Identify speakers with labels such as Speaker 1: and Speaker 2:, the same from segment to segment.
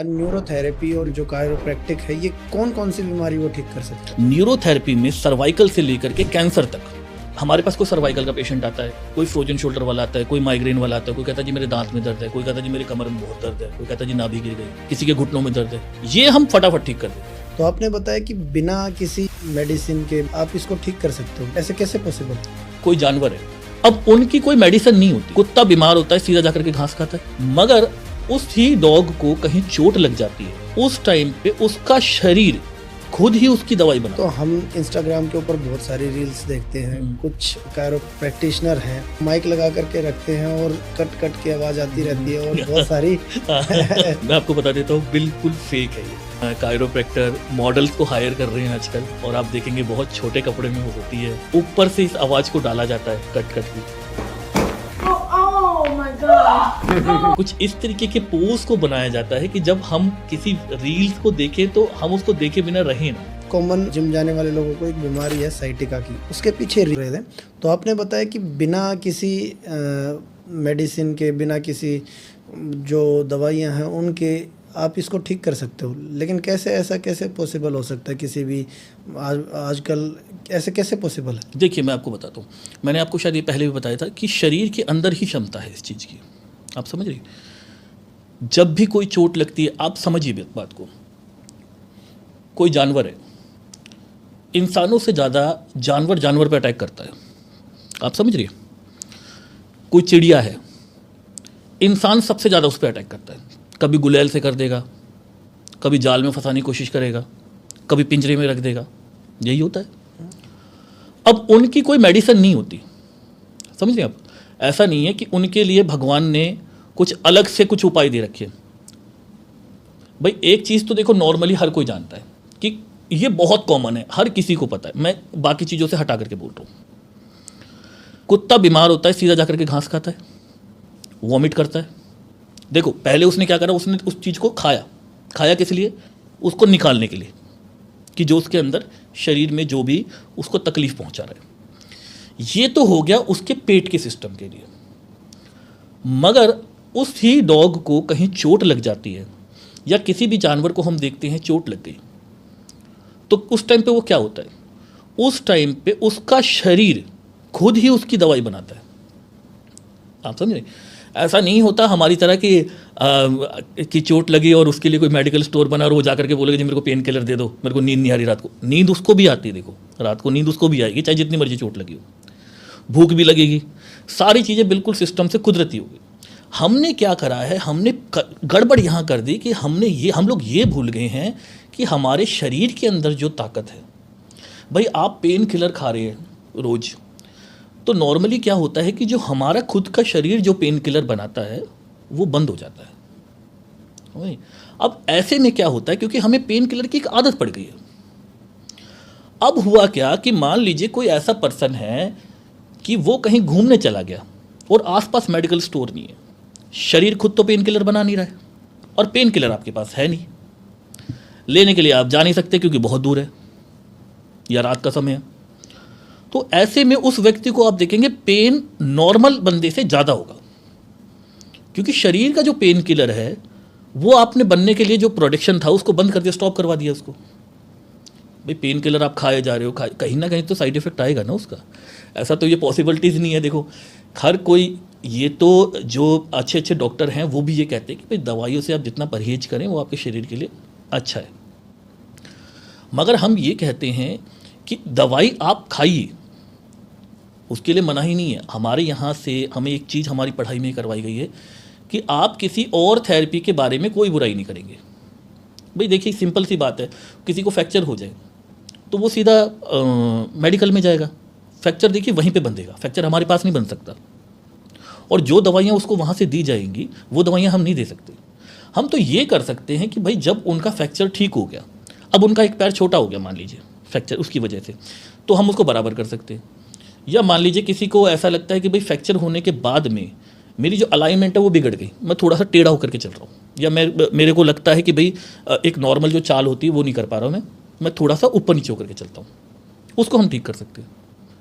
Speaker 1: Neurotherapy और जो chiropractic है, ये कौन कौन सी बीमारी वो ठीक कर सकता है?
Speaker 2: न्यूरोथेरेपी में सर्वाइकल से लेकर के कैंसर तक। हमारे पास कोई सर्वाइकल का पेशेंट आता है, कोई फ्रोजन शोल्डर वाला आता है, कोई माइग्रेन वाला आता है, कोई कहता है जी मेरे दांत में दर्द है, कोई कहता है जी मेरे कमर में बहुत दर्द है, कोई कहता है जी नाभि गिर गई, किसी के घुटनों में दर्द है। ये हम फटाफट ठीक कर देते हैं।
Speaker 1: तो आपने बताया कि बिना किसी मेडिसिन के आप इसको ठीक कर सकते हो, ऐसे कैसे पॉसिबल?
Speaker 2: कोई जानवर है, अब उनकी कोई मेडिसिन नहीं होती। कुत्ता बीमार होता है, सीधा जाकर के घास खाता है, मगर उस ही डॉग को कहीं चोट लग जाती है, उस टाइम पे उसका शरीर खुद ही उसकी दवाई बनाता
Speaker 1: तो हम इंस्टाग्राम के ऊपर बहुत सारी रील्स देखते हैं, कुछ कायरोप्रैक्टिशनर हैं, माइक लगा करके रखते हैं और कट कट की आवाज आती रहती है और बहुत सारी
Speaker 2: है। मैं आपको बता देता हूँ, बिल्कुल फेक है ये। कायरोप्रैक्टर मॉडल्स को हायर कर रहे हैं आजकल, और आप देखेंगे बहुत छोटे कपड़े में वो होती है, ऊपर से इस आवाज को डाला जाता है कट कट की। कुछ इस तरीके के पोज को बनाया जाता है कि जब हम किसी रील्स को देखें तो हम उसको देखे बिना रहें ना।
Speaker 1: कॉमन जिम जाने वाले लोगों को एक बीमारी है साइटिका की, उसके पीछे रीजन है। तो आपने बताया कि बिना किसी मेडिसिन के, बिना किसी जो दवाइयां हैं उनके आप इसको ठीक कर सकते हो, लेकिन कैसे, ऐसा कैसे पॉसिबल हो सकता है? किसी भी आजकल ऐसे कैसे पॉसिबल है?
Speaker 2: देखिए मैं आपको बताता हूँ, मैंने आपको शायद ये पहले भी बताया था कि शरीर के अंदर ही क्षमता है इस चीज़ की। आप समझ रही, जब भी कोई चोट लगती है, आप समझिए बात को, कोई जानवर है, इंसानों से ज़्यादा जानवर पे अटैक करता है। आप समझ रही, कोई चिड़िया है, इंसान सबसे ज़्यादा उस पर अटैक करता है। कभी गुलेल से कर देगा, कभी जाल में फंसाने की कोशिश करेगा, कभी पिंजरे में रख देगा, यही होता है। अब उनकी कोई मेडिसिन नहीं होती, समझ रहे आप? ऐसा नहीं है कि उनके लिए भगवान ने कुछ अलग से कुछ उपाय दे रखे हैं। भाई एक चीज़ तो देखो, नॉर्मली हर कोई जानता है कि ये बहुत कॉमन है, हर किसी को पता है। मैं बाकी चीज़ों से हटा करके बोल रहा हूँ। कुत्ता बीमार होता है, सीधा जाकर के घास खाता है, वॉमिट करता है। देखो पहले उसने क्या करा, उसने उस चीज़ को खाया किस लिए? उसको निकालने के लिए, कि जो उसके अंदर शरीर में जो भी उसको तकलीफ पहुंचा रहा है। ये तो हो गया उसके पेट के सिस्टम के लिए, मगर उस ही डॉग को कहीं चोट लग जाती है, या किसी भी जानवर को हम देखते हैं चोट लग गई, तो उस टाइम पे वो क्या होता है? उस टाइम पे उसका शरीर खुद ही उसकी दवाई बनाता है। आप समझ रहे? ऐसा नहीं होता हमारी तरह कि चोट लगी और उसके लिए कोई मेडिकल स्टोर बना और वो जाकर के बोलेगा जी मेरे को पेन किलर दे दो, मेरे को नींद नहीं आ रही रात को। नींद उसको भी आती है, देखो रात को नींद उसको भी आएगी, चाहे जितनी मर्जी चोट लगी हो, भूख भी लगेगी, सारी चीज़ें बिल्कुल सिस्टम से कुदरती होगी। हमने क्या करा है, हमने गड़बड़ यहाँ कर दी कि हम लोग ये भूल गए हैं कि हमारे शरीर के अंदर जो ताकत है, भाई आप पेन किलर खा रहे हैं रोज़, तो नॉर्मली क्या होता है कि जो हमारा खुद का शरीर जो पेन किलर बनाता है वो बंद हो जाता है। अब ऐसे में क्या होता है, क्योंकि हमें पेन किलर की एक आदत पड़ गई है। अब हुआ क्या कि मान लीजिए कोई ऐसा पर्सन है कि वो कहीं घूमने चला गया और आसपास मेडिकल स्टोर नहीं है, शरीर खुद तो पेन किलर बना नहीं रहा है, और पेन किलर आपके पास है नहीं, लेने के लिए आप जा नहीं सकते क्योंकि बहुत दूर है या रात का समय है। तो ऐसे में उस व्यक्ति को आप देखेंगे पेन नॉर्मल बंदे से ज़्यादा होगा, क्योंकि शरीर का जो पेन किलर है वो आपने बनने के लिए जो प्रोडक्शन था उसको बंद कर दिया, स्टॉप करवा दिया उसको। भाई पेन किलर आप खाए जा रहे हो, कहीं ना कहीं तो साइड इफेक्ट आएगा ना उसका। ऐसा तो ये पॉसिबिलिटीज़ नहीं है। देखो हर कोई, ये तो जो अच्छे डॉक्टर हैं वो भी ये कहते हैं कि भाई दवाइयों से आप जितना परहेज करें वो आपके शरीर के लिए अच्छा है, मगर हम ये कहते हैं कि दवाई आप खाइए, उसके लिए मना ही नहीं है। हमारे यहाँ से हमें एक चीज़ हमारी पढ़ाई में करवाई गई है कि आप किसी और थेरेपी के बारे में कोई बुराई नहीं करेंगे। भाई देखिए सिंपल सी बात है, किसी को फ्रैक्चर हो जाए तो वो सीधा मेडिकल में जाएगा, फ्रैक्चर देखिए वहीं पे बंधेगा, फ्रैक्चर हमारे पास नहीं बन सकता। और जो दवाइयाँ उसको वहाँ से दी जाएंगी वो दवाइयाँ हम नहीं दे सकते। हम तो ये कर सकते हैं कि भाई जब उनका फ्रैक्चर ठीक हो गया, अब उनका एक पैर छोटा हो गया मान लीजिए फ्रैक्चर उसकी वजह से, तो हम उसको बराबर कर सकते हैं। या मान लीजिए किसी को ऐसा लगता है कि भाई फ्रैक्चर होने के बाद में मेरी जो अलाइनमेंट है वो बिगड़ गई, मैं थोड़ा सा टेढ़ा होकर के चल रहा हूँ, या मेरे को लगता है कि भाई एक नॉर्मल जो चाल होती है वो नहीं कर पा रहा हूँ मैं थोड़ा सा ऊपर नीचे होकर के चलता हूँ, उसको हम ठीक कर सकते हैं।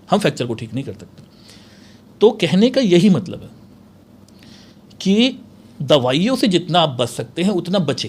Speaker 2: हम फ्रैक्चर को ठीक नहीं कर सकते। तो कहने का यही मतलब है कि दवाइयों से जितना आप बच सकते हैं उतना बचें।